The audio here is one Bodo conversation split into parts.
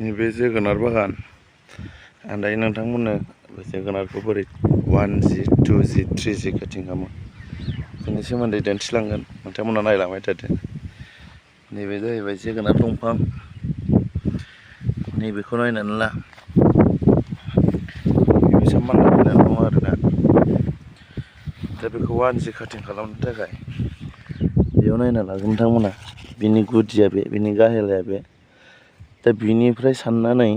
नैबे जोगोनार बागान आं दायो नोंथांमोननो जोगोनारखौ बोरै 1G 2G 3G काटिं खालामो बेनि सोमोन्दै दिन्थिलांगोन। नोंथांमोना नायलांबाय थादो। नैबे जाहैबाय जोगोनार दंफां। नैबेखौ नायनानै ला बेसेबां मानला फैनानै दङ आरोना। दा बेखौ 1G काटिं खालामनो थाखाय बेयाव नायना लागोन नोंथांमोना। बिनि गुदिया बे, बिनि गाहेलाया बे। दा बिनिफ्राय साननानै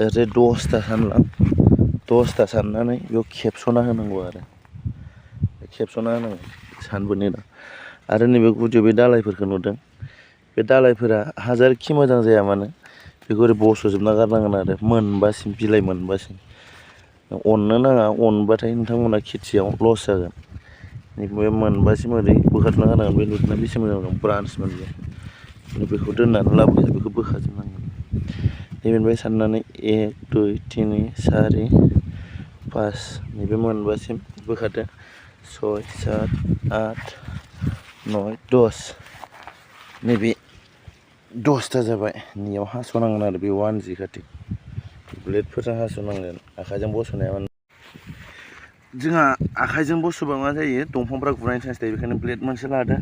ओरै 10था साननानै बेयाव खेबस'ना होनांगौ आरो खेबस'ना होनांगौ सानबोनि उनाव। आरो नैबे गुदियाव बे दालायफोरखौ नुदों। बे दालायफोरा हाजारखि मोजां जाया मानो बेखौ ओरै बस'जोबना गारनांगोन आरो मोनबासिम, बिलाइ मोनबासिम। अननो नाङा, अनबाथाय नोंथांमोना खेथियाव लस जागोन। नैबे मोनबासिम ओरै बोखारना गारनांगोन। बे नुदोंना बेसे मोजां ब्रान्स मोनगोन। बेखौ दोननानै लाबोयो, बेखौ बोखाजोबनांगोन। नैबेनिफ्राय साननानै 1 2 3 4 5 नैबे मोनबासिम बोखारदो। 6 7 8 9 10 नैबे 10था जाबाय। नैयाव हास'नांगोन आरो बे 1G काटिं। ब्लेडफोरजों हास'नांगोन, आखाइजों बस'नो हाया। जोंहा आखाइजों बस'बा मा जायो, दंफांफ्रा गुनायनि चान्स थायो। बेखायनो ब्लेड मोनसे लादो,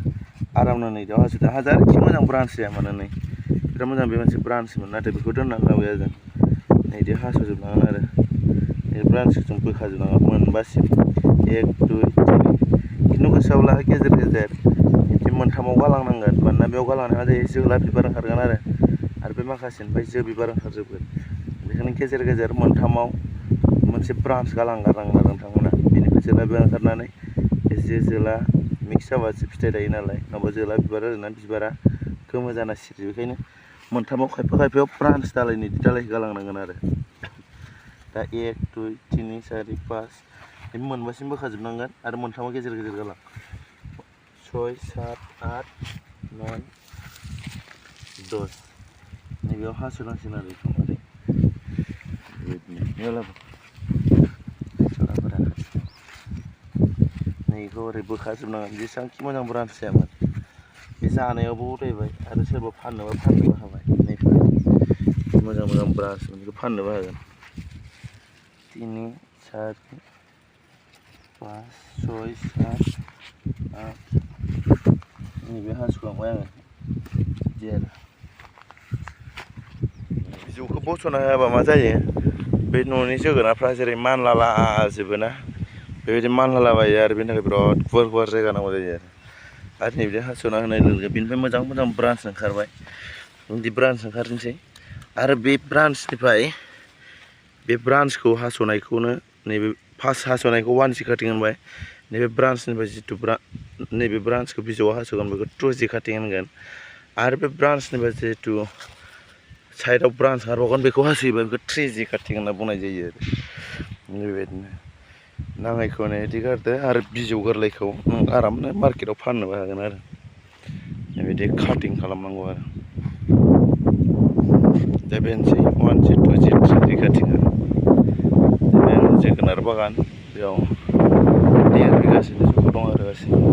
आरामनो नैयाव हास'दो। हाजारखि मोजां ब्रान्स जाया मानो नै बिराद मोजां बे मोनसे ब्रान्समोन, नाथाय बेखौ दोननानै लाबोया जों। नैदि हास'जोबनांगोन आरो बे ब्रान्सखौ जों बोखाजोबनांगोन मोनबासिम। 1 2 3 खिन्थु गोसोआवला गेजेर गेजेर बिदि मोनथामाव गालांनांगोन। मानोना बेयाव गालांनाया मा जायो, जोला बिबार ओंखारगोन आरो बे माखासेनिफ्राय जो बिबार ओंखारजोबगोन। बेखायनो गेजेर गेजेर मोनथामाव मोनसे ब्रान्स गालांगारनांगोन आरो नोंथांमोना। बेनिफ्राय जोला बिबार ओंखारनानै बे जोला मिक्स जाबासो फिथाइ थायो नालाय। नङाबा जोला बिबार ओरैनो बिबारा गोमो जाना सिरियो। बेखायनो मोनथामाव खायफायाव ब्रान्स दालायनि दालायखौ गालांनांगोन आरो। दा 1 2 3 4 5 बे मोनबासिम बोखाजोबनांगोन आरो मोनथामाव गेजेर गेजेर गालां। 6 7 8 9 10 नैबेयाव हास'नांसिगोन आरो बेखौ ओरै बेबायदिनो नैखौ ओरै बोखाजोबनांगोन। जेसेबांखि मोजां ब्रान्स जायामोन बे जानायावबो उदायबाय आरो सोरबा फाननोबा फाननोबो हाबाय। नैफोर मोजां मोजां ब्रान्स बेखौ फाननोबो हागोन। 3 4 5 6 7 8 नैबे हास'खांबाय आङो बिदि आरो। बिजौखौ बस'ना होआबा मा जायो, बे न'नि जोगोनारफ्रा जेरै मानलालाजोबो ना, बेबायदि मानलालाबायो आरो बेनि थाखाय बिराद गुवार गुवार जायगा नांगौ जायो आरो नैबे हास'ना होनाय लोगो लोगो बेनिफ्राय मोजां मोजां ब्रान्स ओंखारबाय। बिदि ब्रान्स ओंखारनोसै आरो बे ब्रान्सनिफ्राय बे ब्रान्सखौ हास'नायखौनो नैबे फार्स्ट हास'नायखौ 1G काटिं होनबाय। नैबे ब्रान्सनिफ्राय जिथु नैबे ब्रान्सखौ बिजौआव हास'गोन बेखौ 2G काटिं होनगोन। आरो बे ब्रान्सनिफ्राय जिहेतु साइडआव ब्रान्स ओंखारबावगोन बेखौ हास'योबा बेखौ 3G काटिं होनना बुंनाय जायो आरो। बेबायदिनो नाङैखौ बिदि गारदो आरो बिजौ गोरलैखौ नों आरामनो मार्केटाव फाननोबो हागोन आरो। बेबायदि काटिं खालामनांगौ आरो। दा बेनोसै 1G 2G 3G काटिंआ। जोगोनार बागान बेयाव देरगासिनो दं आरो गासैबो।